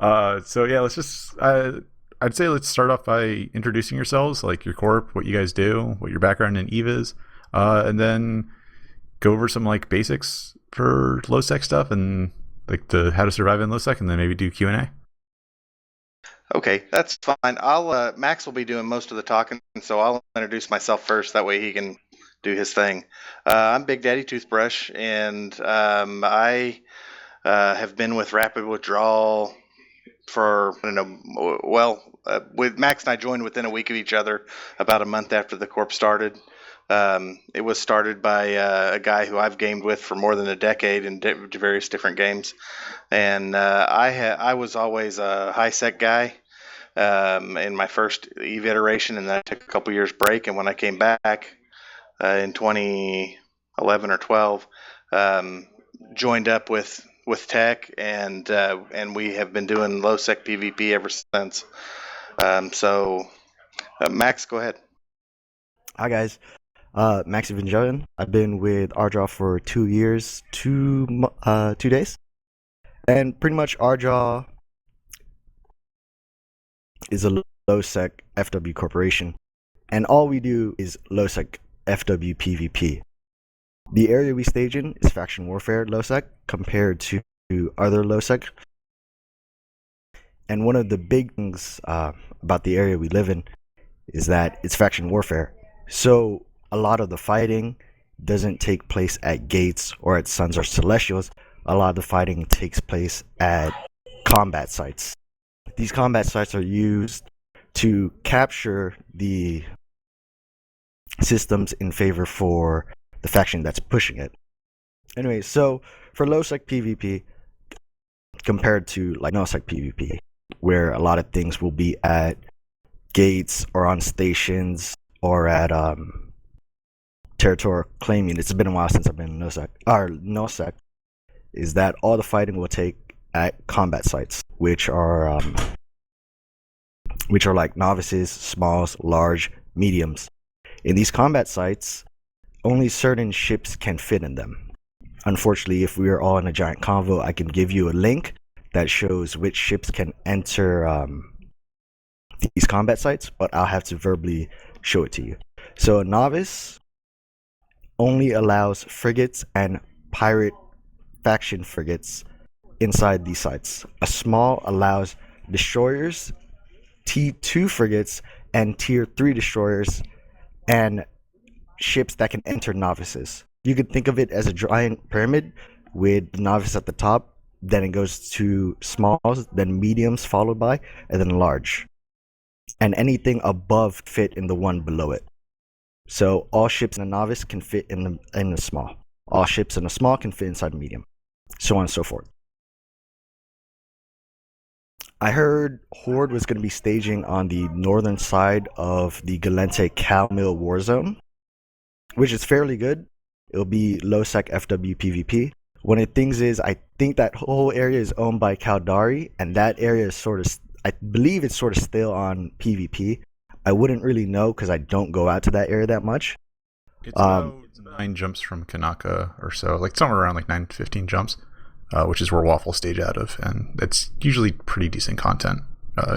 So yeah, let's just. I'd say let's start off by introducing yourselves, like your corp, what you guys do, what your background in Eve is, and then go over some like basics for Lowsec stuff and like the how to survive in Lowsec, and then maybe do Q&A. Okay, that's fine. I'll Max will be doing most of the talking, so I'll introduce myself first. That way he can do his thing. I'm Big Daddy Toothbrush, and I have been with Rapid Withdrawal for I don't know. Well, with Max and I joined within a week of each other, about a month after the corp started. It was started by a guy who I've gamed with for more than a decade in various different games, and I was always a high sec guy in my first Eve iteration, and then I took a couple years break. And when I came back in 2011 or 12, joined up with Tech, and we have been doing low sec PvP ever since. Max, go ahead. Hi guys, Max Evangelion. I've been with Arjaw for 2 years, 2 days, and pretty much Arjaw is a low-sec FW corporation, and all we do is low-sec FW PvP. The area we stage in is faction warfare low-sec compared to other low-sec, and one of the big things about the area we live in is that it's faction warfare. So a lot of the fighting doesn't take place at gates or at suns or celestials. A lot of the fighting takes place at combat sites. These combat sites are used to capture the systems in favor for the faction that's pushing it. Anyway, so for low sec PvP compared to like no sec PvP, where a lot of things will be at gates or on stations or at territorial claiming. It's been a while since I've been in NoSec, is that all the fighting will take at combat sites, which are like novices, smalls, large, mediums. In these combat sites, only certain ships can fit in them. Unfortunately, if we are all in a giant convo, I can give you a link that shows which ships can enter these combat sites, but I'll have to verbally show it to you. So a novice only allows frigates and pirate faction frigates inside these sites. A small allows destroyers, T2 frigates, and tier 3 destroyers, and ships that can enter novices. You could think of it as a giant pyramid with the novice at the top, then it goes to smalls, then mediums followed by, and then large. And anything above fit in the one below it. So all ships in a novice can fit in the small. All ships in a small can fit inside medium. So on and so forth. I heard Horde was going to be staging on the northern side of the Galente Cal Mill war zone, which is fairly good. It'll be low sec FW PvP. One of the things is, I think that whole area is owned by Caldari, and that area is sort of, I believe it's sort of still on PvP. I wouldn't really know because I don't go out to that area that much. It's about 9 jumps from Kanaka or so, like somewhere around like 9 to 15 jumps, which is where Waffle stage out of, and it's usually pretty decent content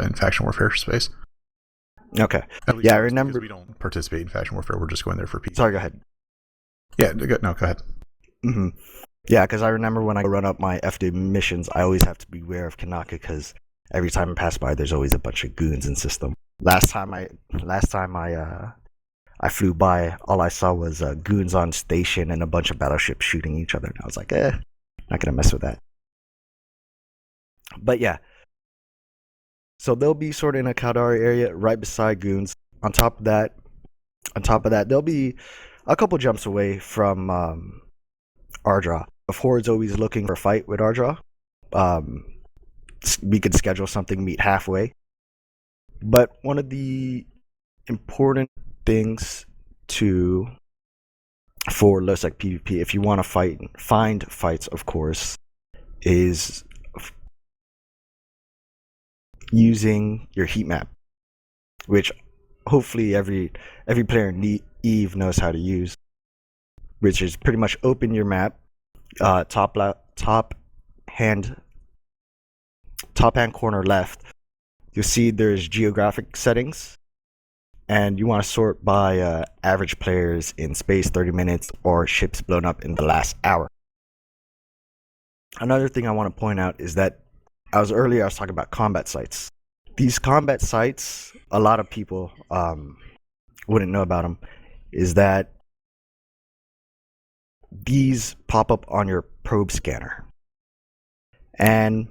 in faction warfare space. Okay. Yeah, I remember. Because we don't participate in faction warfare, we're just going there for peace. Sorry, go ahead. Yeah, no, go ahead. Mm-hmm. Yeah, because I remember when I run up my FD missions, I always have to beware of Kanaka because every time I pass by, there's always a bunch of goons in system. Last time I flew by, all I saw was goons on station and a bunch of battleships shooting each other. And I was like, not gonna mess with that. But yeah, so they'll be sort of in a Caldari area right beside goons. On top of that, they'll be a couple jumps away from Ardra. If Horde's always looking for a fight with Ardra, we could schedule something, meet halfway. But one of the important things for Lowsec PvP, if you want to find fights, of course, is using your heat map, which hopefully every player in Eve knows how to use, which is pretty much open your map, top top hand corner left, you'll see there's geographic settings, and you want to sort by average players in space 30 minutes or ships blown up in the last hour. Another thing I want to point out is that I was talking about combat sites. These combat sites, a lot of people wouldn't know about them, is that these pop up on your probe scanner. And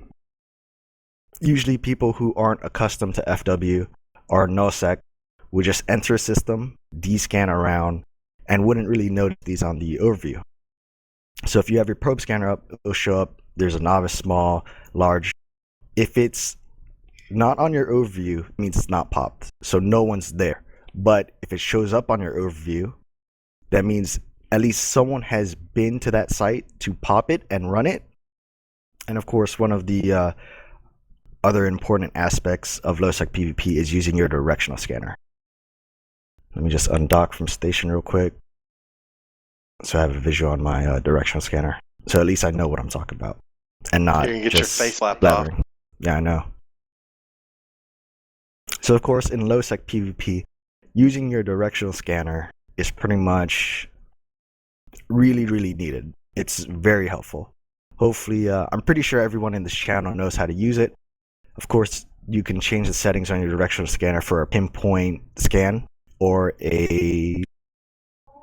usually people who aren't accustomed to FW or Lowsec would just enter a system, descan around, and wouldn't really notice these on the overview. So if you have your probe scanner up, it'll show up. There's a novice, small, large. If it's not on your overview, it means it's not popped. So no one's there. But if it shows up on your overview, that means at least someone has been to that site to pop it and run it. And of course, one of the other important aspects of Lowsec PvP is using your directional scanner. Let me just undock from station real quick, so I have a visual on my directional scanner. So at least I know what I'm talking about, and not you can get just your face slapped off. Yeah, I know. So of course, in Lowsec PvP, using your directional scanner is pretty much really, really needed. It's very helpful. Hopefully, I'm pretty sure everyone in this channel knows how to use it. Of course, you can change the settings on your directional scanner for a pinpoint scan or a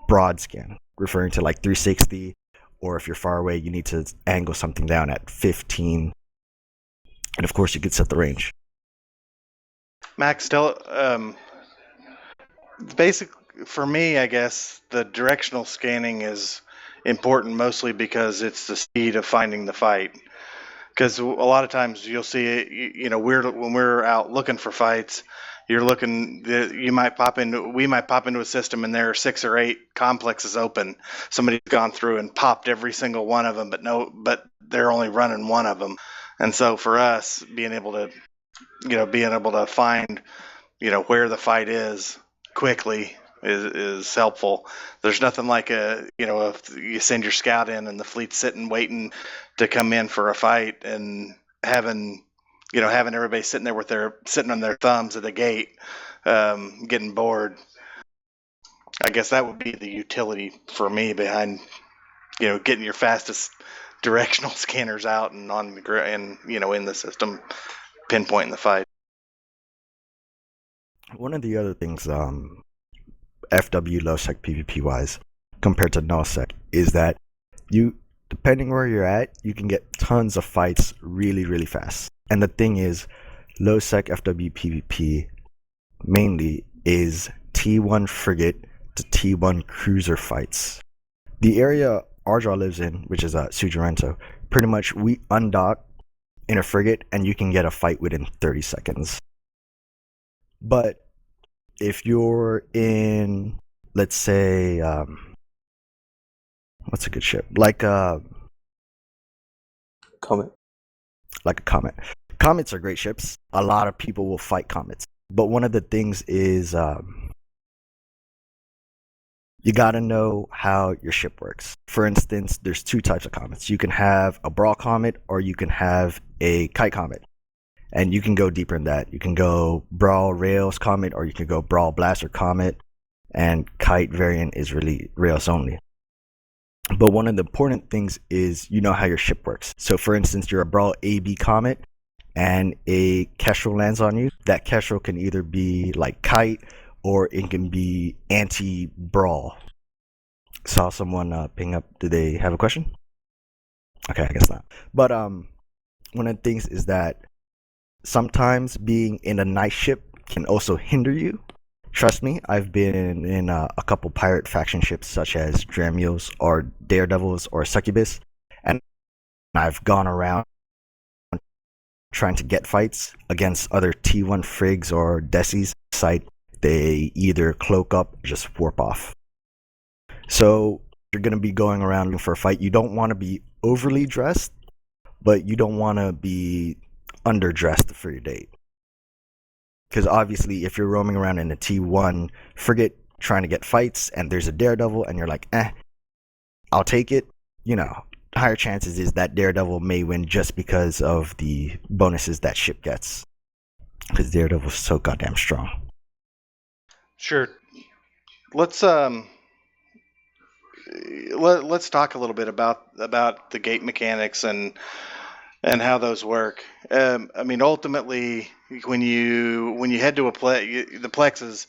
broad scan, referring to like 360, or if you're far away, you need to angle something down at 15. And of course, you could set the range. Max, tell basic for me, I guess the directional scanning is important mostly because it's the speed of finding the fight. Because a lot of times you'll see it, you know, when we're out looking for fights, you're looking, we might pop into a system and there are 6 or 8 complexes open. Somebody's gone through and popped every single one of them, but they're only running one of them. And so for us, being able to find, where the fight is quickly is helpful. There's nothing like if you send your scout in and the fleet's sitting waiting to come in for a fight, and having everybody sitting there sitting on their thumbs at the gate, getting bored. I guess that would be the utility for me behind getting your fastest directional scanners out and on the in the system, pinpointing the fight. One of the other things, FW Lowsec PvP wise, compared to Lowsec, is that depending where you're at, you can get tons of fights really, really fast. And the thing is, Lowsec FW PvP mainly is T1 frigate to T1 cruiser fights. The area Arjaw lives in, which is Sujirento, pretty much we undock in a frigate and you can get a fight within 30 seconds. But if you're in, let's say, what's a good ship? Like a Comet. Like a Comet. Comets are great ships. A lot of people will fight Comets. But one of the things is you gotta know how your ship works. For instance, there's 2 types of Comets. You can have a Brawl Comet or you can have a Kite Comet. And you can go deeper in that. You can go Brawl Rails Comet or you can go Brawl Blaster Comet. And Kite variant is really Rails only. But one of the important things is you know how your ship works. So for instance, you're a Brawl AB Comet and a Kestrel lands on you. That Kestrel can either be like Kite or it can be anti-Brawl. Saw someone ping up. Do they have a question? Okay, I guess not. But one of the things is that sometimes being in a nice ship can also hinder you. Trust me, I've been in a couple pirate faction ships such as Dramiels or Daredevils or Succubus, and I've gone around trying to get fights against other T1 frigs or Desis site. They either cloak up or just warp off. So you're going to be going around looking for a fight. You don't want to be overly dressed, but you don't want to be underdressed for your date. Because obviously, if you're roaming around in a T1 frigate trying to get fights and there's a Daredevil and you're like, I'll take it, higher chances is that Daredevil may win just because of the bonuses that ship gets. Because Daredevil's so goddamn strong. Sure. Let's let's talk a little bit about the gate mechanics and how those work. I mean, ultimately, when you head to the plexes,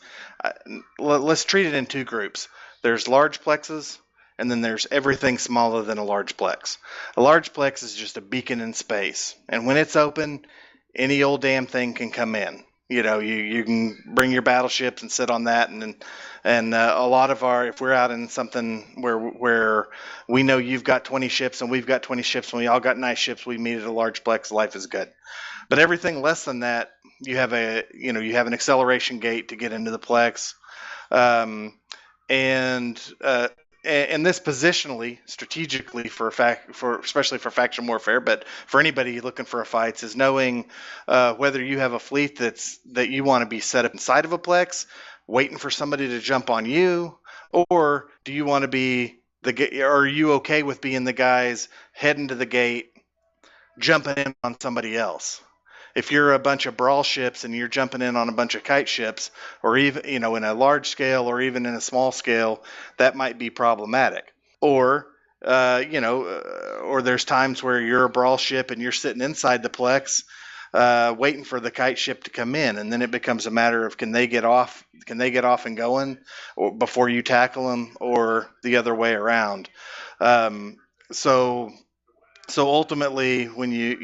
let's treat it in two groups. There's large plexes, and then there's everything smaller than a large plex. A large plex is just a beacon in space, and when it's open, any old damn thing can come in. You know, you can bring your battleships and sit on that, and a lot of if we're out in something where we know you've got 20 ships and we've got 20 ships and we all got nice ships, we meet at a large plex, life is good. But everything less than that, you have an acceleration gate to get into the plex, and this positionally, strategically, especially for faction warfare, but for anybody looking for a fight, is knowing whether you have a fleet that you want to be set up inside of a plex, waiting for somebody to jump on you, or do you want to be are you okay with being the guys heading to the gate, jumping in on somebody else? If you're a bunch of brawl ships and you're jumping in on a bunch of kite ships, or even, in a large scale or even in a small scale, that might be problematic. Or, or there's times where you're a brawl ship and you're sitting inside the plex, waiting for the kite ship to come in, and then it becomes a matter of can they get off and going, or before you tackle them, or the other way around. So ultimately, when you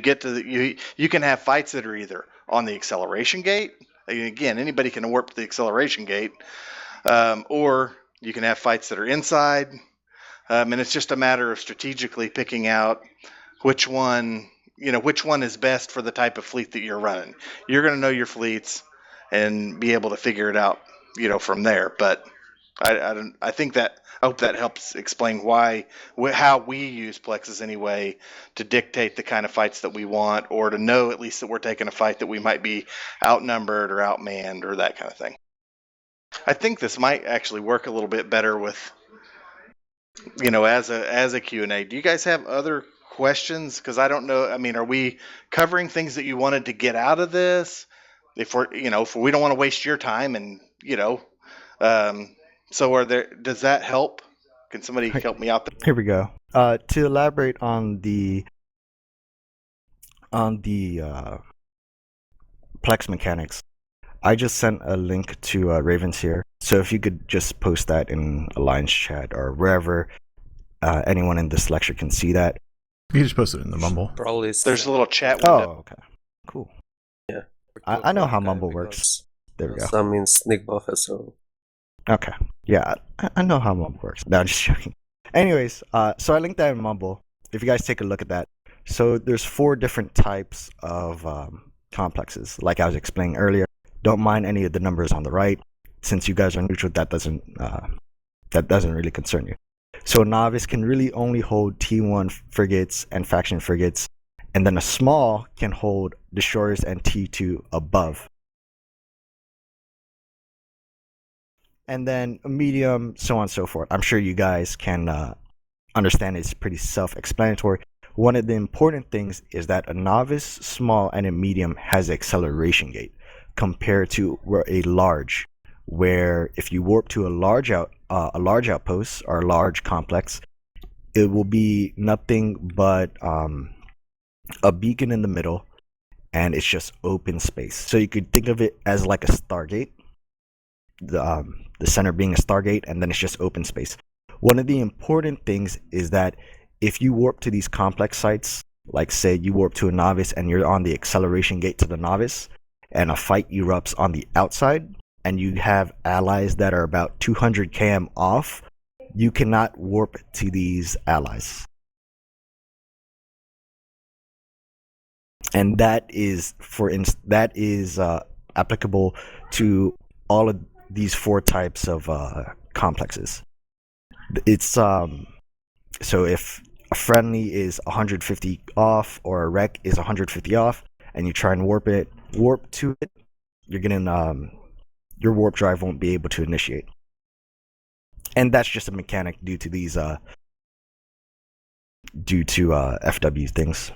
get to you can have fights that are either on the acceleration gate. Again, anybody can warp to the acceleration gate, or you can have fights that are inside, and it's just a matter of strategically picking out which one is best for the type of fleet that you're running. You're going to know your fleets and be able to figure it out, from there. But I hope that helps explain how we use plexes anyway, to dictate the kind of fights that we want, or to know at least that we're taking a fight that we might be outnumbered or outmanned or that kind of thing. I think this might actually work a little bit better with, as a Q&A. Do you guys have other questions? Because I don't know. I mean, are we covering things that you wanted to get out of this? If we don't want to waste your time, and so does that help? Can somebody help me out there? Here we go. To elaborate on the Plex mechanics, I just sent a link to Ravens here. So if you could just post that in Alliance chat or wherever anyone in this lecture can see that. You can just post it in the Mumble. Probably. There's a little chat window. Oh, okay. Cool. Yeah. I know how Mumble works. There we go. Some means Nick Buffer, so. Okay. Yeah, I know how Mumble works. No, I'm just joking. Anyways, so I linked that in Mumble. If you guys take a look at that. So there's 4 different types of complexes. Like I was explaining earlier, don't mind any of the numbers on the right. Since you guys are neutral, that doesn't really concern you. So a novice can really only hold T1 frigates and faction frigates, and then a small can hold destroyers and T2 above. And then a medium, so on and so forth. I'm sure you guys can understand it's pretty self-explanatory. One of the important things is that a novice, small, and a medium has acceleration gate compared to a large, where if you warp to a large outpost or a large complex, it will be nothing but a beacon in the middle, and it's just open space. So you could think of it as like a Stargate, the center being a Stargate, and then it's just open space. One of the important things is that if you warp to these complex sites, like say you warp to a novice and you're on the acceleration gate to the novice, and a fight erupts on the outside, and you have allies that are about 200 km off, you cannot warp to these allies. And that is applicable to all of these 4 types of complexes. It's so if a friendly is 150 off or a wreck is 150 off, and you try and warp to it, you're gonna your warp drive won't be able to initiate. And that's just a mechanic due to these due to FW things.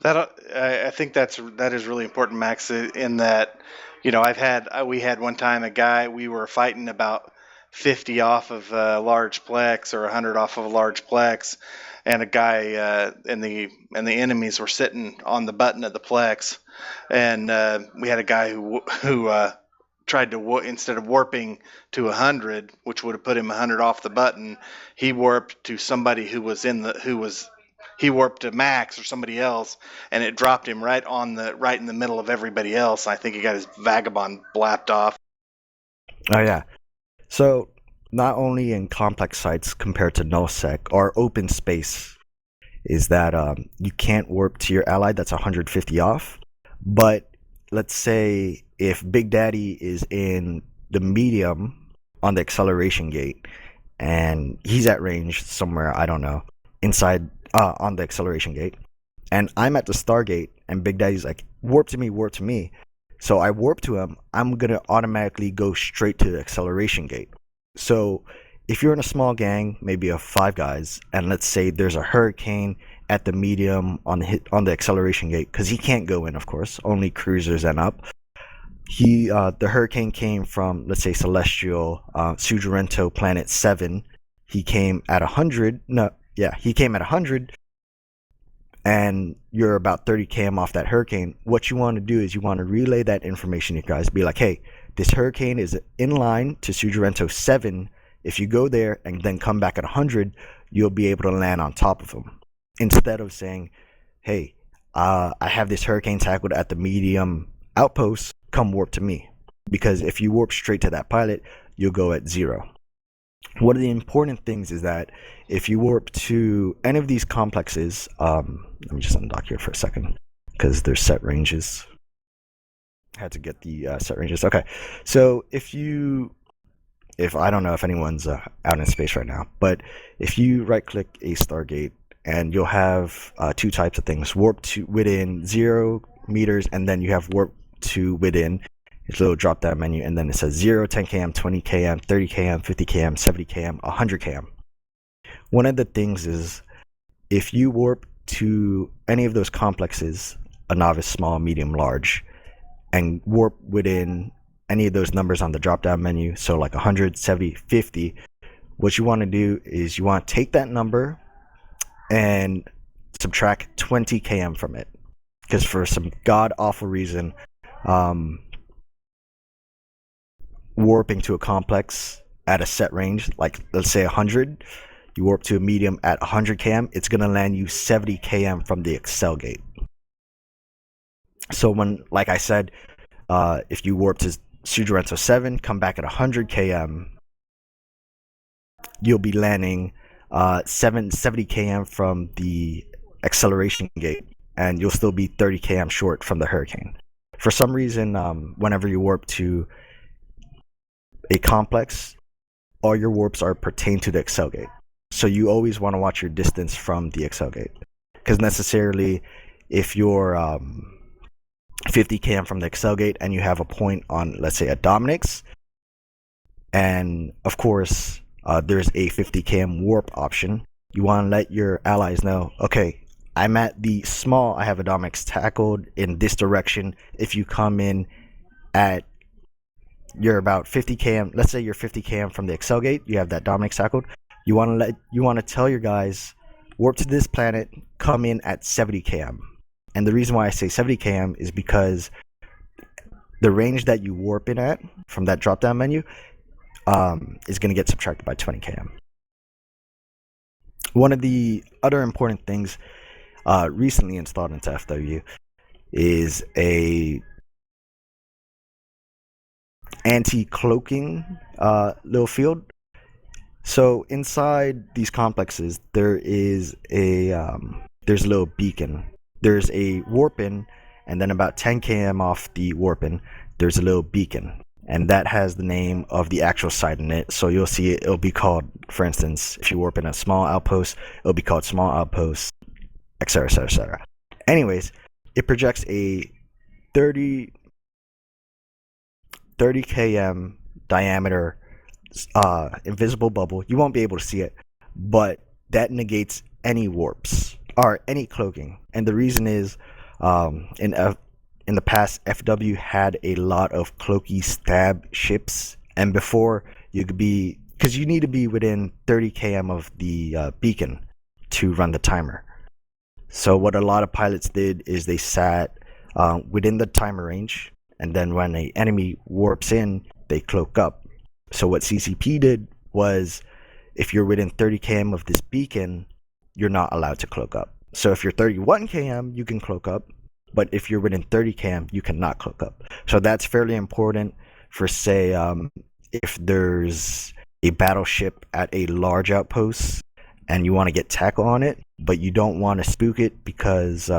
That I think that is really important, Max. In that, we had one time a guy, we were fighting about 50 off of a large plex or 100 off of a large plex, and a guy and the enemies were sitting on the button of the plex, and we had a guy who tried to instead of warping to 100, which would have put him 100 off the button, he warped to somebody he warped to Max or somebody else, and it dropped him right in the middle of everybody else. I think he got his vagabond blapped off. Oh yeah. So not only in complex sites compared to nullsec or open space is that you can't warp to your ally that's 150 off. But let's say if Big Daddy is in the medium on the acceleration gate and he's at range somewhere, I don't know, inside on the acceleration gate, and I'm at the Stargate, and Big Daddy's like, warp to me. So I warp to him, I'm gonna automatically go straight to the acceleration gate. So if you're in a small gang, maybe of 5 guys, and let's say there's a hurricane at the medium on the acceleration gate, because he can't go in, of course, only cruisers and up. The hurricane came from, let's say, Celestial Sujirento Planet 7. He came at 100. He came at 100, and you're about 30 km off that hurricane. What you want to do is you want to relay that information to you guys. Be like, hey, this hurricane is in line to Sujirento 7. If you go there and then come back at 100, you'll be able to land on top of him. Instead of saying, hey, I have this hurricane tackled at the medium outpost, come warp to me. Because if you warp straight to that pilot, you'll go at 0. One of the important things is that if you warp to any of these complexes, let me just undock here for a second because there's set ranges. I had to get the set ranges. Okay, so if I don't know if anyone's out in space right now, but if you right click a Stargate, and you'll have 2 types of things: warp to within 0 meters, and then you have warp to within. It's a little drop down menu, and then it says 0, 10 km, 20 km, 30 km, 50 km, 70 km, 100 km. One of the things is if you warp to any of those complexes, a novice, small, medium, large, and warp within any of those numbers on the drop down menu, so like 100, 70, 50, what you want to do is you want to take that number and subtract 20 km from it. Because for some god awful reason, warping to a complex at a set range, like let's say 100, you warp to a medium at 100 km, it's going to land you 70 km from the accel gate. So when, like I said, if you warp to Sujirento 7, come back at 100 km, you'll be landing 70 km from the acceleration gate, and you'll still be 30 km short from the hurricane. For some reason, whenever you warp to a complex, all your warps are pertain to the accel gate. So you always want to watch your distance from the accel gate, because necessarily if you're 50 km from the accel gate and you have a point on, let's say, a Dominic's, and of course there's a 50 km warp option, you want to let your allies know, okay, I'm at the small, I have a Dominic's tackled in this direction. If you come in at, you're about 50 km, let's say you're 50 km from the accel gate, you have that Dominic's tackled, you want to tell your guys, warp to this planet, come in at 70 km. And the reason why I say 70 km is because the range that you warp in at from that drop down menu is going to get subtracted by 20 km. One of the other important things recently installed into FW is a anti-cloaking little field. So inside these complexes, there's a little beacon. There's a warp-in, and then about 10 km off the warp-in, there's a little beacon. And that has the name of the actual site in it. So you'll see it'll be called, for instance, if you warp in a small outpost, it'll be called small outpost, etc., etc., etc. Anyways, it projects a 30 km diameter invisible bubble. You won't be able to see it, but that negates any warps or any cloaking. And the reason is, in the past, FW had a lot of cloaky stab ships, and before you could be, because you need to be within 30 km of the beacon to run the timer. So what a lot of pilots did is they sat within the timer range, and then when an enemy warps in, they cloak up. So what CCP did was, if you're within 30 km of this beacon, you're not allowed to cloak up. So if you're 31 km, you can cloak up, but if you're within 30 km, you cannot cloak up. So that's fairly important for, say, if there's a battleship at a large outpost and you want to get tackle on it, but you don't want to spook it because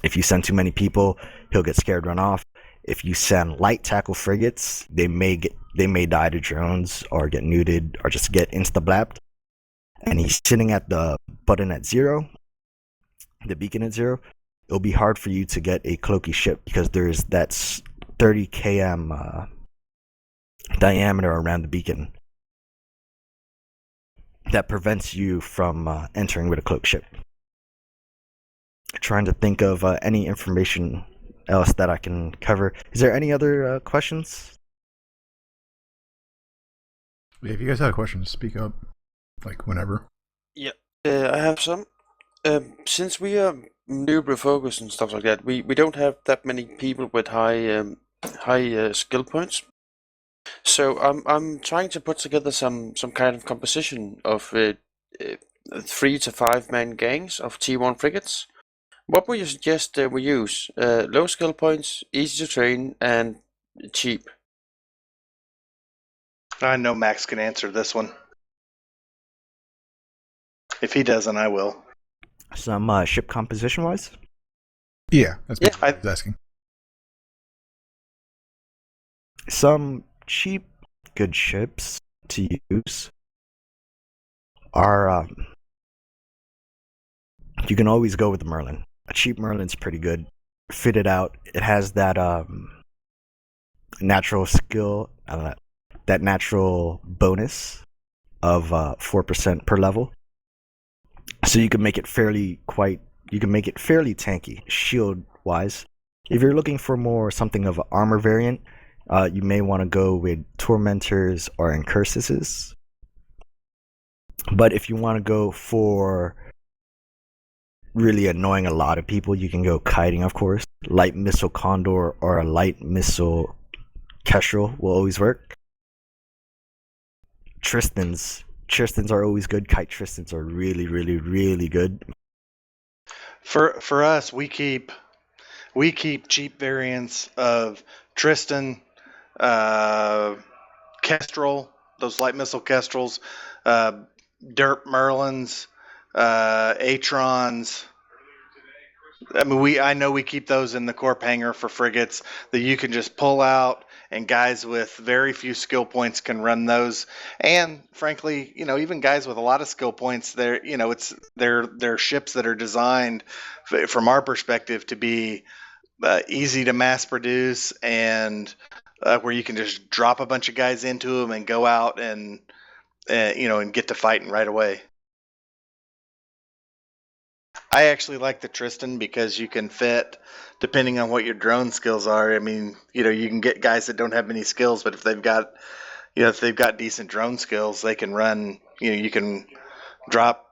if you send too many people, he'll get scared, run off. If you send light tackle frigates, they may die to drones or get neuted or just get insta-blapped. And he's sitting at the button at 0, the beacon at 0. It'll be hard for you to get a cloaky ship because there's that 30 km diameter around the beacon that prevents you from entering with a cloak ship. Trying to think of any information else that I can cover. Is there any other questions? Yeah, if you guys have questions, speak up, like whenever. Yeah, I have some. Since we are new refocus and stuff like that, we don't have that many people with high skill points. So I'm trying to put together some kind of composition of 3 to 5 man gangs of T1 frigates. What would you suggest we use? Low skill points, easy to train, and cheap. I know Max can answer this one. If he doesn't, I will. Some ship composition wise? Yeah, that's what Yeah, I was asking. Some cheap, good ships to use are, you can always go with the Merlin. A cheap Merlin's pretty good. Fitted out, it has that natural skill, that natural bonus of 4% per level. So you can make it fairly tanky, shield wise. If you're looking for more something of an armor variant, you may want to go with Tormentors or Incursuses. But if you want to go for really annoying a lot of people, you can go kiting, of course. Light Missile Condor or a Light Missile Kestrel will always work. Tristans are always good. Kite Tristans are really, really, really good. For us, we keep cheap variants of Tristan, Kestrel, those light missile Kestrels, Derp Merlins, Atrons. I mean, I know we keep those in the corp hangar for frigates that you can just pull out, and guys with very few skill points can run those. And frankly, even guys with a lot of skill points, they're ships that are designed, from our perspective, to be easy to mass produce, and where you can just drop a bunch of guys into them and go out and get to fighting right away. I actually like the Tristan because you can fit, depending on what your drone skills are. I mean, you can get guys that don't have many skills, but if they've got decent drone skills, they can run. You can drop,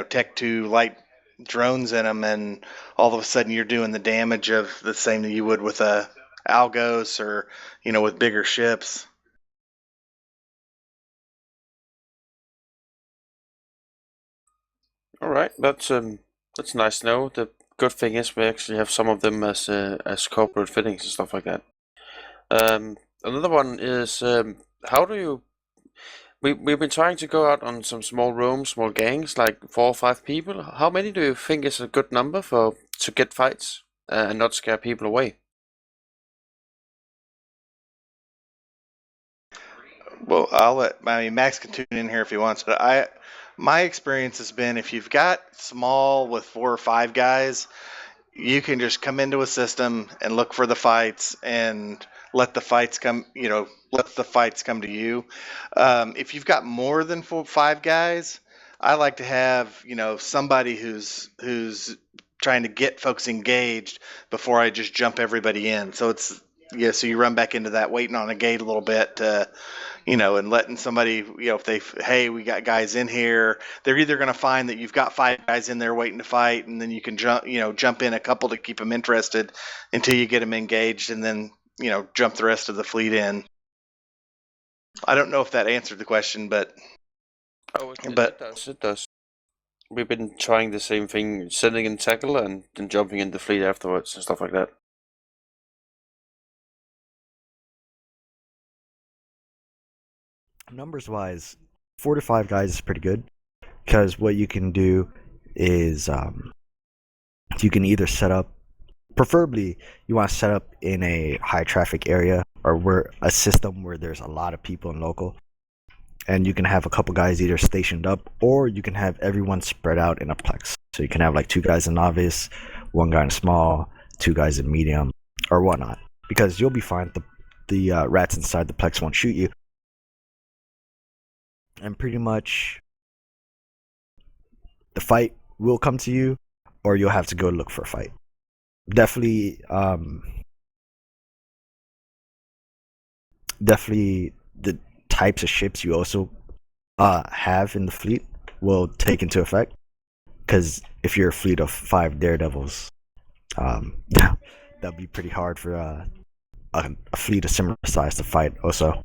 Tech 2 light drones in them, and all of a sudden you're doing the damage of the same that you would with a Algos or with bigger ships. All right, that's nice to know. The good thing is we actually have some of them as corporate fittings and stuff like that. Another one is how do you? We've been trying to go out on some small rooms, small gangs, like 4 or 5 people. How many do you think is a good number to get fights and not scare people away? Well, Max can tune in here if he wants, but my experience has been, if you've got small with 4 or 5 guys, you can just come into a system and look for the fights, and let the fights come. Let the fights come to you. If you've got more than 5 guys, I like to have somebody who's trying to get folks engaged before I just jump everybody in. So it's so you run back into that waiting on a gate a little bit. And letting somebody, if hey, we got guys in here, they're either going to find that you've got 5 guys in there waiting to fight, and then you can jump in a couple to keep them interested until you get them engaged, and then, jump the rest of the fleet in. I don't know if that answered the question, but. It does. It does. We've been trying the same thing, sending in tackle and then jumping in the fleet afterwards and stuff like that. Numbers wise, 4 to 5 guys is pretty good, because what you can do is you can either set up, preferably you want to set up in a high traffic area or where a system where there's a lot of people in local, and you can have a couple guys either stationed up, or you can have everyone spread out in a plex. So you can have like 2 guys in novice, 1 guy in small, 2 guys in medium, or whatnot, because you'll be fine. The rats inside the plex won't shoot you. And pretty much the fight will come to you, or you'll have to go look for a fight. Definitely the types of ships you also have in the fleet will take into effect, because if you're a fleet of 5 daredevils, that'd be pretty hard for a fleet of similar size to fight also,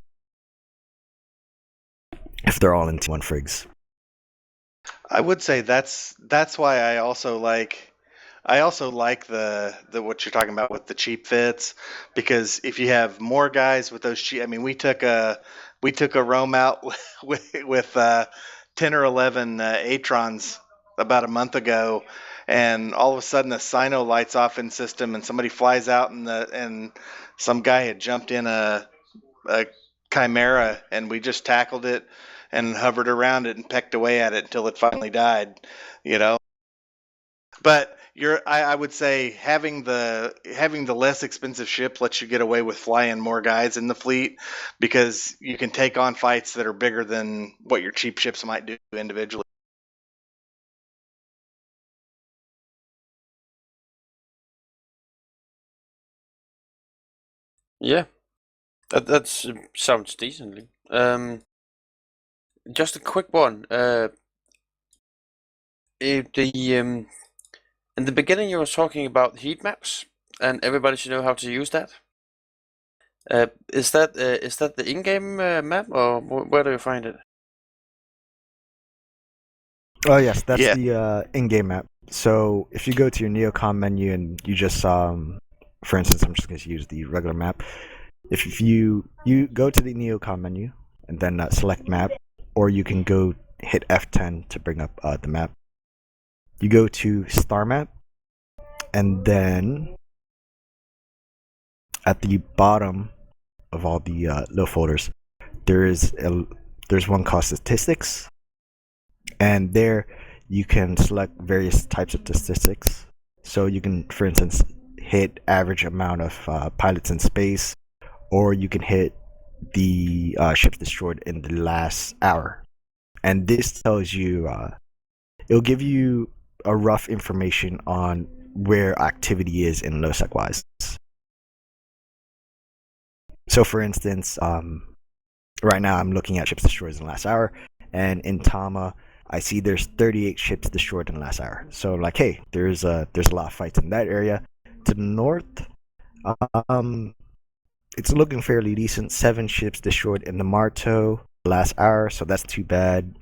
if they're all in T1 frigs. I would say that's why I also like the what you're talking about with the cheap fits, because if you have more guys with those cheap, I mean, we took a roam out with 10 or 11 Atrons about a month ago, and all of a sudden the Sino lights off in system, and somebody flies out, and some guy had jumped in a Chimera, and we just tackled it and hovered around it and pecked away at it until it finally died, But I would say having the less expensive ship lets you get away with flying more guys in the fleet, because you can take on fights that are bigger than what your cheap ships might do individually. Yeah, that sounds decently. Just a quick one. In the beginning, you were talking about heat maps, and everybody should know how to use that. Is that the in-game map, or where do you find it? Oh yes, that's the in-game map. So if you go to your Neocom menu and you just, for instance, I'm just going to use the regular map. If you go to the Neocom menu and then select map, or you can go hit F10 to bring up the map. You go to star map, and then at the bottom of all the little folders, there's one called statistics, and there you can select various types of statistics. So you can, for instance, hit average amount of pilots in space, or you can hit the ships destroyed in the last hour. And this tells you, it'll give you a rough information on where activity is in Lowsec wise. So for instance, right now I'm looking at ships destroyed in the last hour, and in Tama I see there's 38 ships destroyed in the last hour. So like, hey, there's a lot of fights in that area. To the north, it's looking fairly decent. 7 ships destroyed in the Marto last hour, so that's too bad.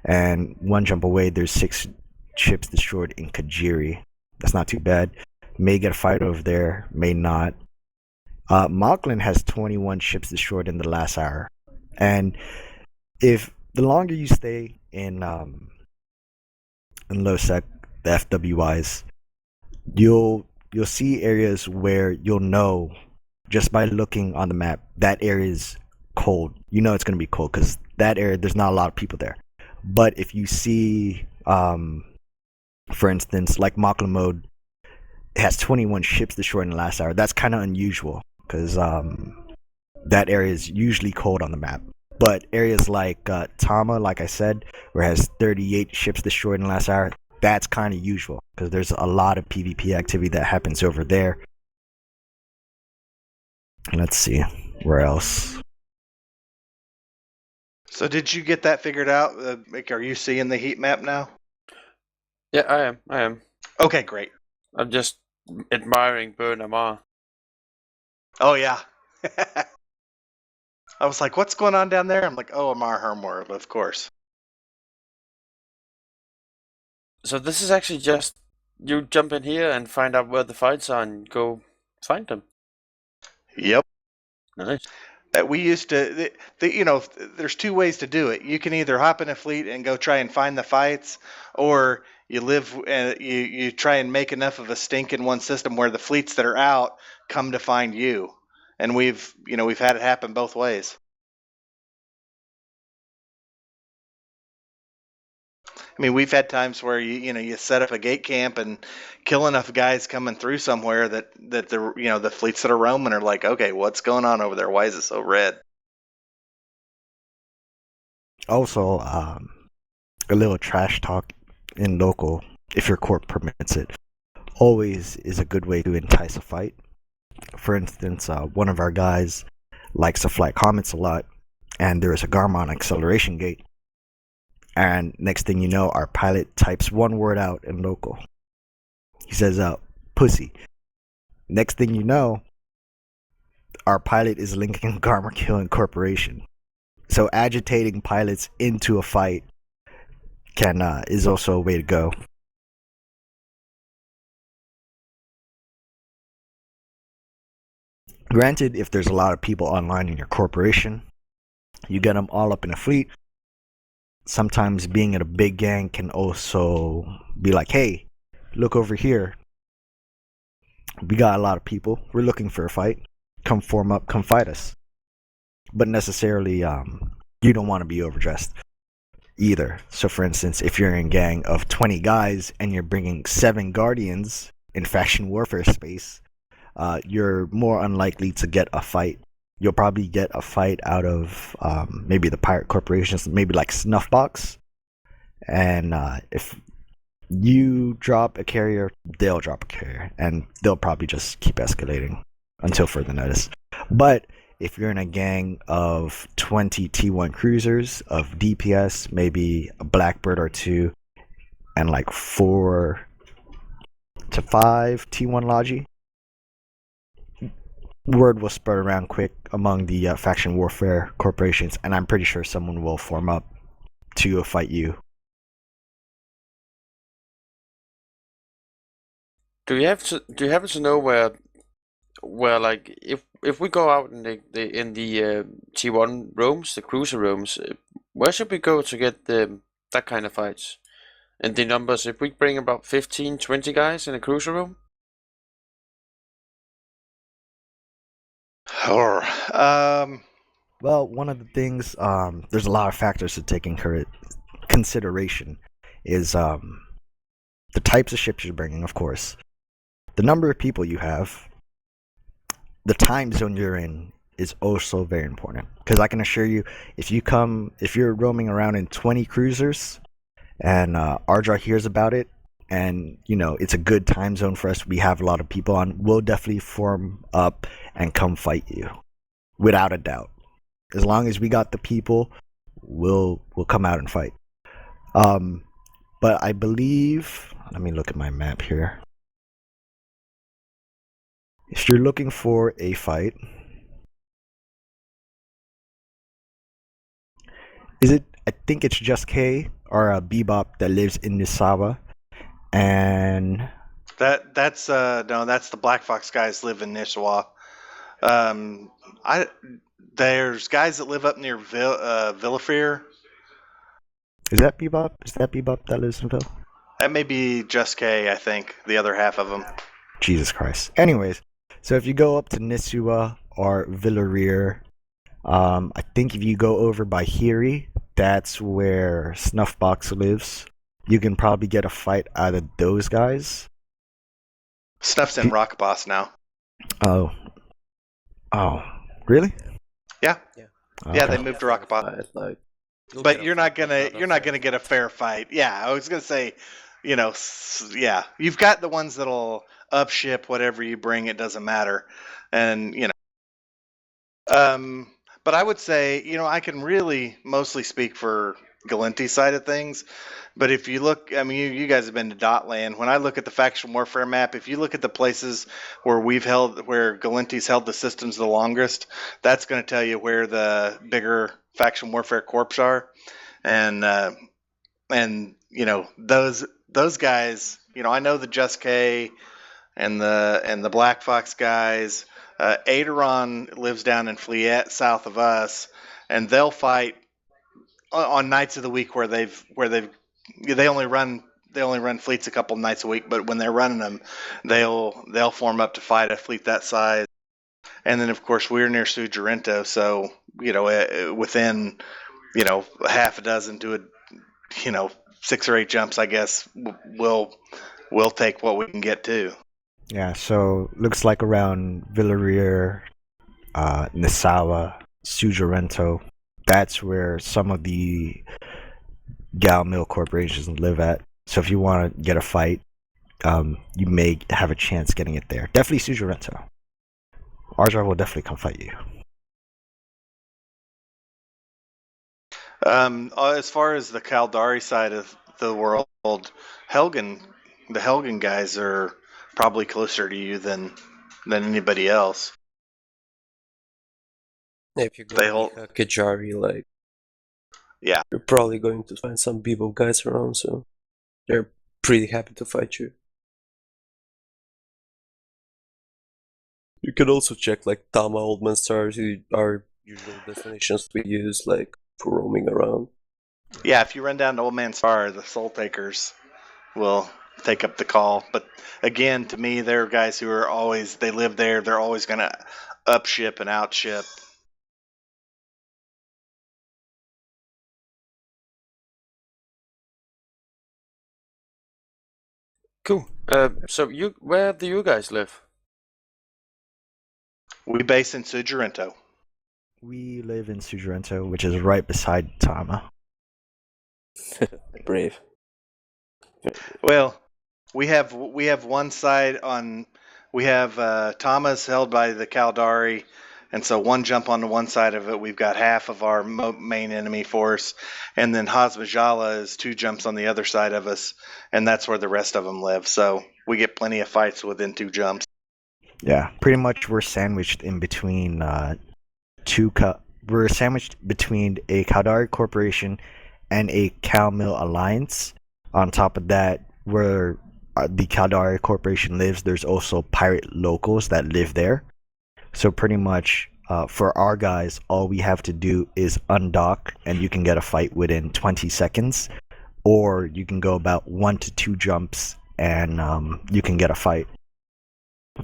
And one jump away, there's 6 ships destroyed in Kajiri. That's not too bad. May get a fight over there, may not. Mauckland has 21 ships destroyed in the last hour. And if the longer you stay in Lowsec, the FWIs, you'll see areas where you'll know just by looking on the map that area is cold. You know it's going to be cold because that area, there's not a lot of people there. But if you see, for instance, like Mauckland mode, it has 21 ships destroyed in the last hour. That's kind of unusual. because that area is usually cold on the map. But areas like Tama, like I said, where it has 38 ships destroyed in the last hour, that's kind of usual because there's a lot of PvP activity that happens over there. Let's see, where else? So did you get that figured out? Are you seeing the heat map now? Yeah, I am. Okay, great. I'm just admiring Burn Amar. Oh yeah. I was like, what's going on down there? I'm like, oh, Amar Hermworld, of course. So this is actually just you jump in here and find out where the fights are and go find them. Yep. Nice. That we used to, there's two ways to do it. You can either hop in a fleet and go try and find the fights, or you you try and make enough of a stink in one system where the fleets that are out come to find you. And we've had it happen both ways. I mean, we've had times where you set up a gate camp and kill enough guys coming through somewhere that the fleets that are roaming are like, okay, what's going on over there? Why is it so red? Also, a little trash talk in local, if your corp permits it, always is a good way to entice a fight. For instance, one of our guys likes to fly comets a lot, and there is a Garmon acceleration gate. And next thing you know, our pilot types one word out in local. He says, pussy. Next thing you know, our pilot is linking Garmer Killing Corporation. So agitating pilots into a fight is also a way to go. Granted, if there's a lot of people online in your corporation, you get them all up in a fleet. Sometimes being in a big gang can also be like, hey, look over here. We got a lot of people. We're looking for a fight. Come form up, come fight us. But necessarily, you don't want to be overdressed either. So for instance, if you're in a gang of 20 guys and you're bringing 7 guardians in faction warfare space, you're more unlikely to get a fight. You'll probably get a fight out of maybe the pirate corporations, maybe like Snuffbox. And if you drop a carrier, they'll drop a carrier. And they'll probably just keep escalating until further notice. But if you're in a gang of 20 T1 cruisers of DPS, maybe a Blackbird or 2, and like 4 to 5 T1 Logi, word will spread around quick among the faction warfare corporations, and I'm pretty sure someone will form up to fight you. Do you happen to know where like if we go out in the T1 rooms, the cruiser rooms, where should we go to get that kind of fights? And the numbers, if we bring about 15, 20 guys in a cruiser room? Well, one of the things, there's a lot of factors to take in consideration is the types of ships you're bringing, of course, the number of people you have, the time zone you're in is also very important. Because I can assure you, if you're roaming around in 20 cruisers and Ardra hears about it, and it's a good time zone for us, we have a lot of people on, we'll definitely form up and come fight you, without a doubt. As long as we got the people, we'll come out and fight. But I believe, let me look at my map here. If you're looking for a fight, I think it's just K or a Bebop that lives in Nisawa, and that's the Black Fox guys live in Nishwa. There's guys that live up near Villafere. Is that Bebop? Is that Bebop that lives in Ville? That may be just K, I think, the other half of them. Jesus Christ. Anyways, so if you go up to Nisua or Villarear, I think if you go over by Hiri, that's where Snuffbox lives. You can probably get a fight out of those guys. Snuff's in Rock Boss now. Oh. Oh, really? Yeah. Okay. Yeah, they moved to Rockapoth. Like, But you're not gonna get a fair fight. Yeah, I was gonna say, yeah, you've got the ones that'll up ship whatever you bring. It doesn't matter, and but I would say, I can really mostly speak for Galinti's side of things. But if you look, I mean, you guys have been to Dotland. When I look at the faction warfare map, if you look at the places where where Galinti's held the systems the longest, that's going to tell you where the bigger faction warfare corps are, and those guys. I know the Just K and the Black Fox guys. Aderon lives down in Fleet, south of us, and they'll fight on nights of the week where they only run fleets a couple nights a week, but when they're running them, they'll form up to fight a fleet that size. And then of course we're near Sujarento, so within half a dozen to 6 or 8 jumps, I guess we'll take what we can get to. Yeah, so looks like around Villarreal, Nisawa, Sujarento, that's where some of the Gal Mill corporations live at. So if you want to get a fight, you may have a chance getting it there. Definitely Sujarento. Arjar will definitely come fight you. As far as the Kaldari side of the world, the Helgen guys are probably closer to you than anybody else. if you go to Kajari, like, yeah, you're probably going to find some Bebo guys around, so they're pretty happy to fight you. You can also check like Tama Oldman Stars, who are usual destinations we use like for roaming around. Yeah, if you run down to Old Man Star, the Soul Takers will take up the call. But again, to me, they're guys who are always, they live there. They're always going to up ship and out ship. Cool. So where do you guys live? We base in Sujarento. We live in Sujarento, which is right beside Tama. Brave. Well, we have one side on. We have Tama's held by the Kaldari, and so one jump on the one side of it. We've got half of our main enemy force, and then Hazmajala is 2 jumps on the other side of us, and that's where the rest of them live. So we get plenty of fights within 2 jumps. Yeah, pretty much we're sandwiched in between we're sandwiched between a Kaldari corporation and a Cal Mill alliance. On top of that, where the Kaldari corporation lives, there's also pirate locals that live there. So pretty much for our guys, all we have to do is undock and you can get a fight within 20 seconds, or you can go about 1 to 2 jumps and you can get a fight.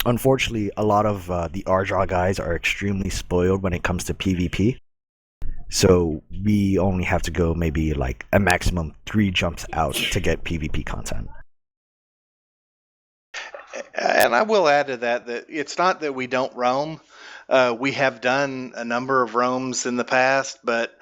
Unfortunately, a lot of the Arjra guys are extremely spoiled when it comes to PvP. So we only have to go maybe like a maximum 3 jumps out to get PvP content. And I will add to that it's not that we don't roam. We have done a number of roams in the past, but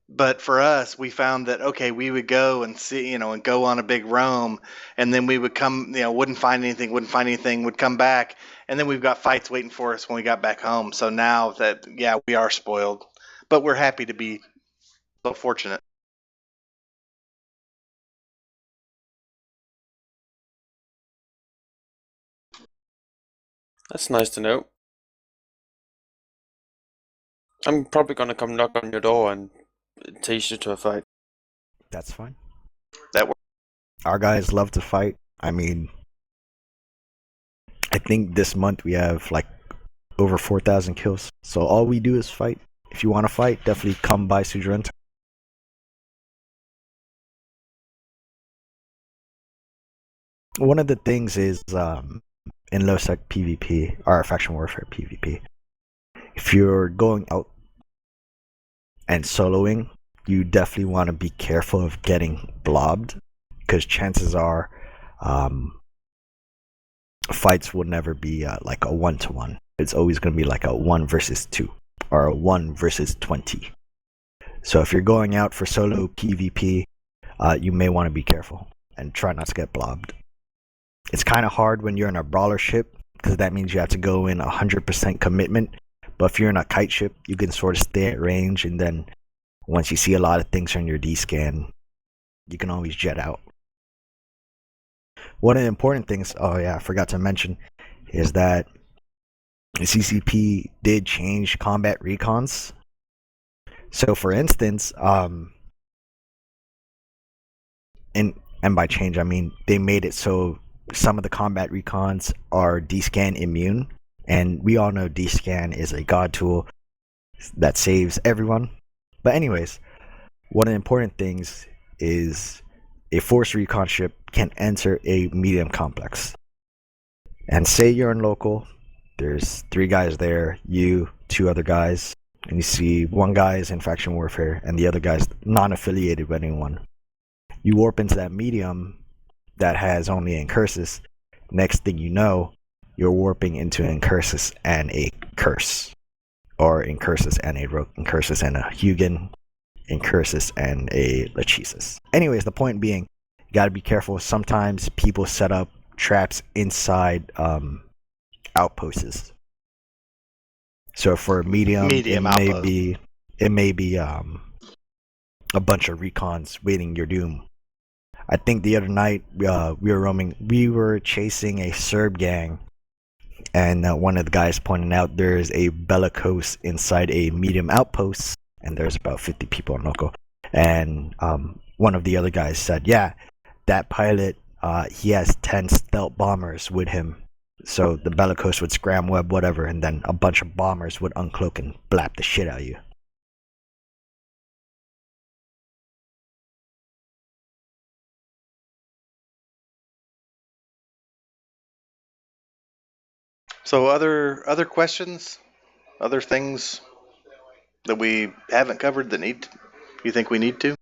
but for us, we found that okay, we would go and see, and go on a big roam, and then we would come, wouldn't find anything, would come back, and then we've got fights waiting for us when we got back home. So now that we are spoiled, but we're happy to be so fortunate. That's nice to know. I'm probably gonna come knock on your door and teach you to a fight. That's fine. That works. Our guys love to fight. I mean, I think this month we have like over 4,000 kills. So all we do is fight. If you want to fight, definitely come by Sujarento. One of the things is in Lowsec PvP, or Faction Warfare PvP, if you're going out and soloing, you definitely want to be careful of getting blobbed, because chances are fights will never be like a 1-to-1. it's always going to be like a 1 versus 2 or a 1 versus 20. So if you're going out for solo PvP, you may want to be careful and try not to get blobbed. It's kind of hard when you're in a brawler ship because that means you have to go in 100% commitment. But if you're in a kite ship, you can sort of stay at range, and then once you see a lot of things on your D-scan, you can always jet out. One of the important things, I forgot to mention, is that the CCP did change combat recons. So for instance, and by change I mean they made it so some of the combat recons are D-scan immune, and we all know D-scan is a god tool that saves everyone. But anyways, one of the important things is a force recon ship can enter a medium complex. And say you're in local, there's 3 guys there, you, 2 other guys, and you see one guy is in faction warfare and the other guy's non-affiliated with anyone. You warp into that medium that has only Incursus. Next thing you know, you're warping into Incursus and a Curse. Or Incursus and a Rogue, Incursus and a Hugin, Incursus and a Lachesis. Anyways, the point being, you gotta be careful. Sometimes people set up traps inside outposts. So for a medium it may be a bunch of recons waiting your doom. I think the other night we were roaming. We were chasing a Serb gang, and one of the guys pointed out there's a bellicose inside a medium outpost, and there's about 50 people in local. And one of the other guys said, "Yeah, that pilot, he has 10 stealth bombers with him." So the bellicose would scram web, whatever, and then a bunch of bombers would uncloak and blap the shit out of you. So other questions, other things that we haven't covered that you think we need to?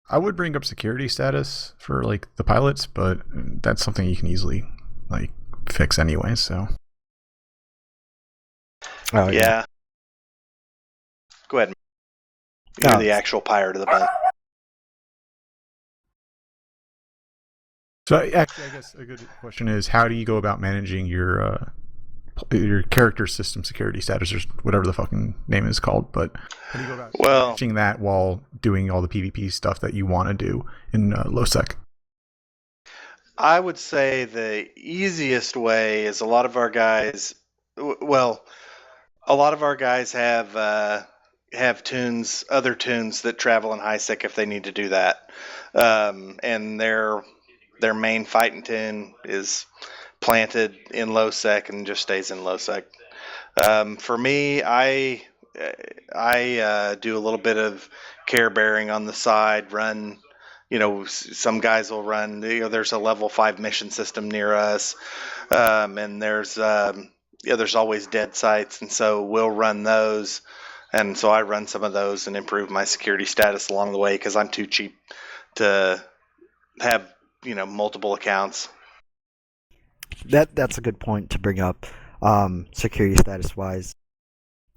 I would bring up security status for like the pilots, but that's something you can easily like fix anyway. So yeah. Go ahead. You're the actual pirate of the bunch. So actually, I guess a good question is, how do you go about managing your character system security status, or whatever the fucking name is called? But how do you go about managing that while doing all the PvP stuff that you want to do in Lowsec? I would say the easiest way is a lot of our guys have tunes, other tunes that travel in HiSec if they need to do that, and their main fighting tune is planted in Lowsec and just stays in Lowsec. For me, I do a little bit of care bearing on the side. Run, some guys will run. There's a level 5 mission system near us, and there's always dead sites, and so we'll run those. And so I run some of those and improve my security status along the way because I'm too cheap to have multiple accounts. That's a good point to bring up. Security status wise,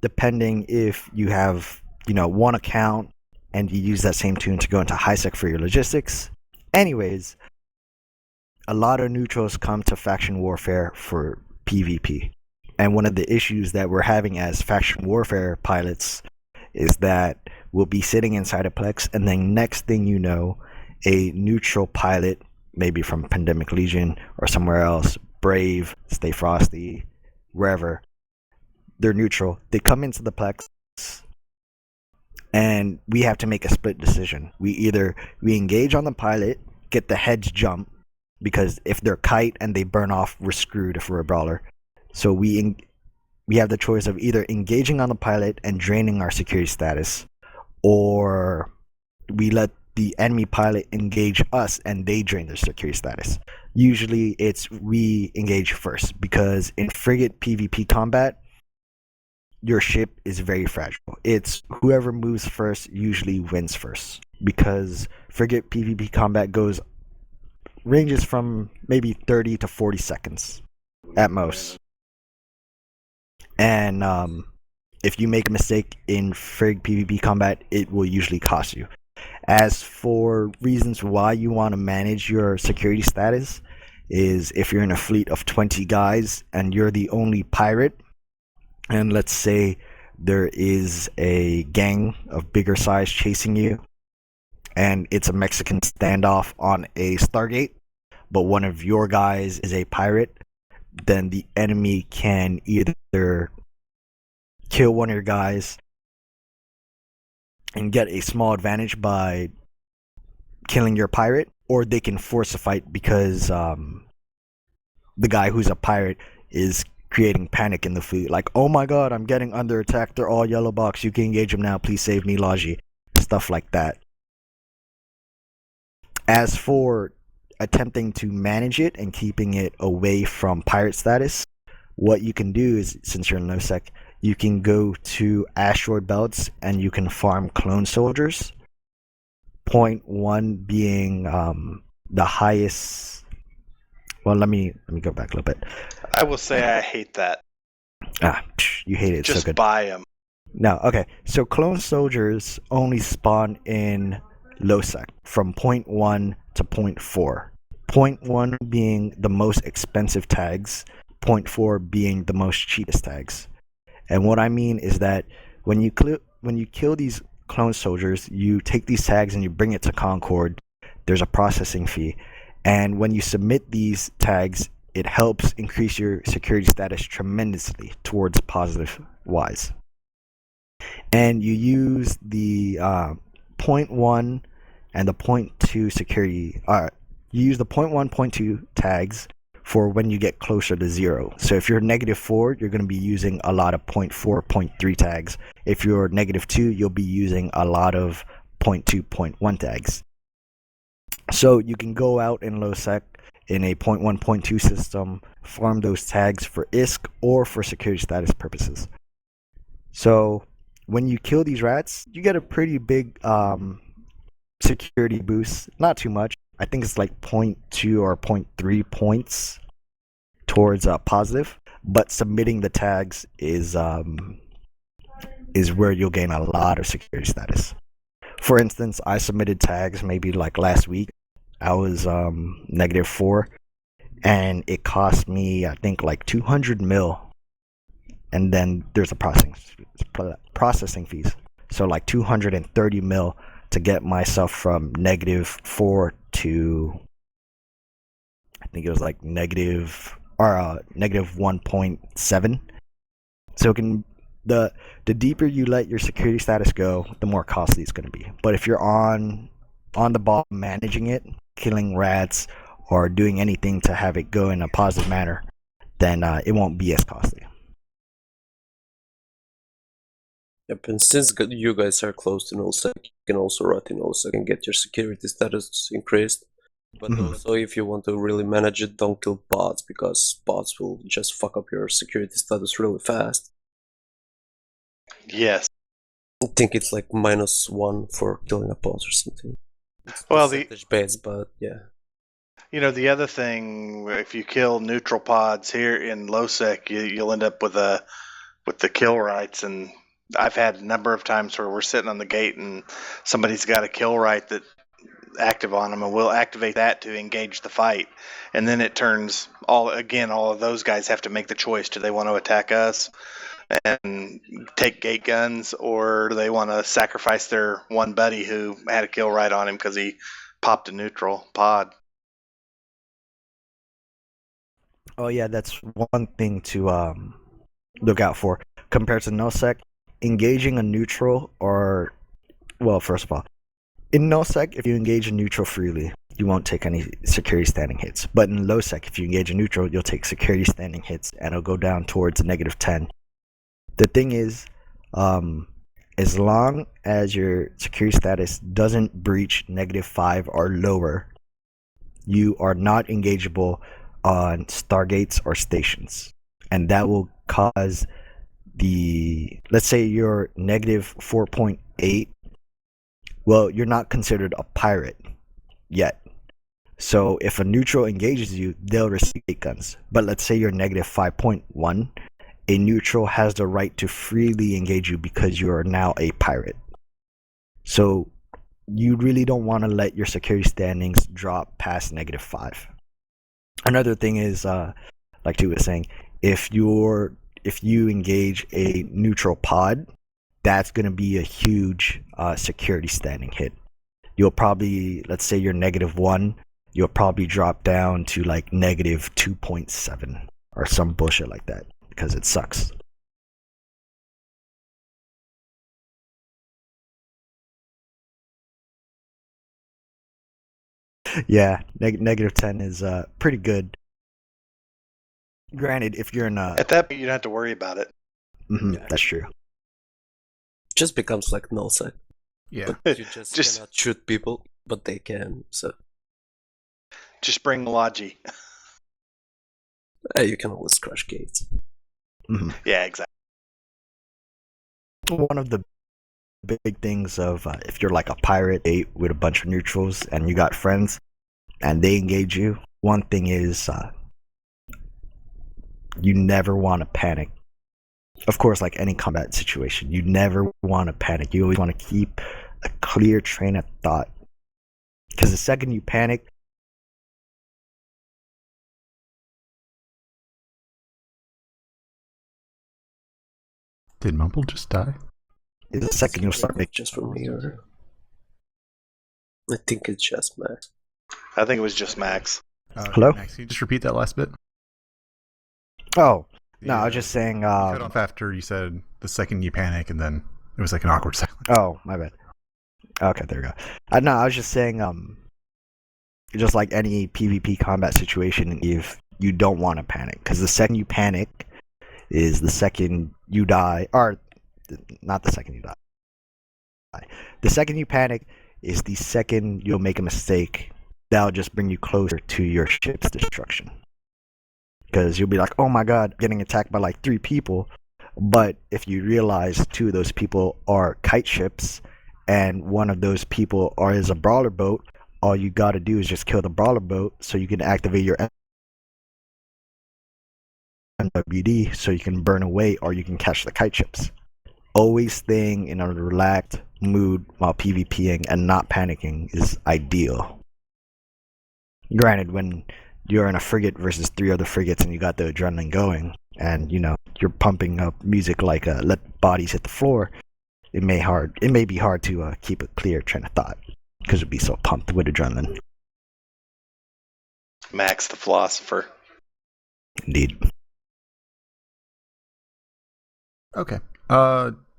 depending if you have one account and you use that same tune to go into HiSec for your logistics. Anyways, a lot of neutrals come to faction warfare for PvP, and one of the issues that we're having as faction warfare pilots is that we'll be sitting inside a plex, and then next thing you know, a neutral pilot, maybe from Pandemic Legion or somewhere else, Brave, Stay Frosty, wherever, they're neutral. They come into the plex, and we have to make a split decision. We engage on the pilot, get the heads jump, because if they're kite and they burn off, we're screwed if we're a brawler. So we have the choice of either engaging on the pilot and draining our security status, or we let the enemy pilot engage us and they drain their security status. Usually it's we engage first, because in frigate PvP combat, your ship is very fragile. It's whoever moves first usually wins first, because frigate PvP combat goes ranges from maybe 30 to 40 seconds at most. And if you make a mistake in Frigg PvP combat, it will usually cost you. As for reasons why you want to manage your security status, is if you're in a fleet of 20 guys and you're the only pirate, and let's say there is a gang of bigger size chasing you, and it's a Mexican standoff on a Stargate, but one of your guys is a pirate, then the enemy can either kill one of your guys and get a small advantage by killing your pirate, or they can force a fight because the guy who's a pirate is creating panic in the fleet. Like, oh my god, I'm getting under attack. They're all yellow box. You can engage them now. Please save me, Laji. Stuff like that. As for attempting to manage it and keeping it away from pirate status, what you can do is, since you're in Lowsec, you can go to asteroid belts and you can farm clone soldiers. Point 1 being the highest. Well, let me go back a little bit. I will say I hate that. You hate it. Just so good. buy them. No, okay. So clone soldiers only spawn in Lowsec from point 1 to point 4. Point 1 being the most expensive tags, point 4 being the most cheapest tags. And what I mean is that when you kill these clone soldiers, you take these tags and you bring it to Concord. There's a processing fee. And when you submit these tags, it helps increase your security status tremendously towards positive wise. And you use the point 1 and the point 2 security. You use the point 1, point 2 tags for when you get closer to 0. So if you're -4, you're going to be using a lot of point 4, point 3 tags. If you're -2, you'll be using a lot of point 2, point 1 tags. So you can go out in Lowsec in a point 1, point 2 system, farm those tags for ISK or for security status purposes. So when you kill these rats, you get a pretty big security boost. Not too much. I think it's like 0.2 or 0.3 points towards positive. But submitting the tags is where you'll gain a lot of security status. For instance, I submitted tags maybe like last week. I was -4, and it cost me, I think, like 200 mil. And then there's a processing fees. So like 230 mil to get myself from -4 to, I think it was like -1.7. So it can, the deeper you let your security status go, the more costly it's going to be. But if you're on the ball managing it, killing rats or doing anything to have it go in a positive manner, then it won't be as costly. Yep, and since you guys are close to Nullsec, you can also rot in Nullsec and get your security status increased. But also, if you want to really manage it, don't kill bots, because bots will just fuck up your security status really fast. Yes. I think it's like -1 for killing a bot or something. It's Well, percentage based, but yeah. You know, the other thing, if you kill neutral pods here in Lowsec, you'll end up with the kill rights. And I've had a number of times where we're sitting on the gate and somebody's got a kill right that active on them, and we'll activate that to engage the fight. And then it turns all of those guys have to make the choice: do they want to attack us and take gate guns, or do they want to sacrifice their one buddy who had a kill right on him because he popped a neutral pod? Oh yeah, that's one thing to look out for compared to Nullsec. Engaging a neutral, or, well, first of all, in Nullsec, if you engage a neutral freely, you won't take any security standing hits. But in Lowsec, if you engage a neutral, you'll take security standing hits, and it'll go down towards -10. The thing is, as long as your security status doesn't breach -5 or lower, you are not engageable on stargates or stations. And that will cause let's say you're -4.8, well, you're not considered a pirate yet. So if a neutral engages you, they'll receive 8 guns. But let's say you're negative 5.1, a neutral has the right to freely engage you because you are now a pirate. So you really don't want to let your security standings drop past negative 5. Another thing is, like Tu was saying, if you engage a neutral pod, that's going to be a huge security standing hit. You'll probably, let's say you're negative 1, you'll probably drop down to like negative 2.7 or some bullshit like that because it sucks. Yeah, negative 10 is pretty good. Granted, if you're in a... At that point, you don't have to worry about it. That's true. Just becomes like Nullsec. Yeah. But you just cannot shoot people, but they can, so... Just bring Logi. You can always crush gates. Yeah, exactly. One of the big things of if you're like a pirate 8 with a bunch of neutrals and you got friends and they engage you, one thing is you never want to panic. Of course, like any combat situation, you never want to panic. You always want to keep a clear train of thought, because the second you panic, Did Mumble just die? the second you'll start making... Just from here. I think it's just Max. I think it was just Max. Hello? Max, can you just repeat that last bit? Oh, no, I was just saying... you cut off after you said the second you panic, and then it was like an awkward silence. Oh, my bad. Okay, there we go. No, I was just saying, just like any PvP combat situation, if you don't want to panic, because the second you panic is the second you die, or not the second you die. The second you panic is the second you'll make a mistake. That'll just bring you closer to your ship's destruction. Because you'll be like, oh my god, getting attacked by like 3 people. But if you realize 2 of those people are kite ships, and one of those people is a brawler boat, all you gotta do is just kill the brawler boat so you can activate your MWD so you can burn away, or you can catch the kite ships. Always staying in a relaxed mood while PvPing and not panicking is ideal. Granted, when you're in a frigate versus 3 other frigates and you got the adrenaline going, and you're pumping up music like let bodies hit the floor, it may be hard to keep a clear train of thought because it'd be so pumped with adrenaline. Max the philosopher. Indeed. Okay.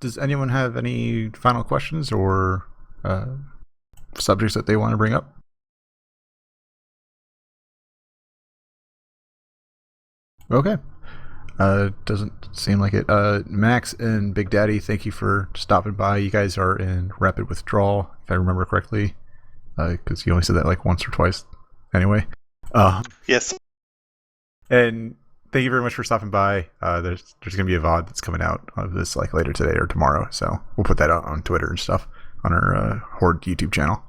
Does anyone have any final questions or subjects that they want to bring up? Okay. Doesn't seem like it. Max and Big Daddy, thank you for stopping by. You guys are in Rapid Withdrawal, if I remember correctly, because you only said that like once or twice. Anyway. Yes. And thank you very much for stopping by. There's going to be a VOD that's coming out of this like later today or tomorrow, so we'll put that out on Twitter and stuff on our Horde YouTube channel.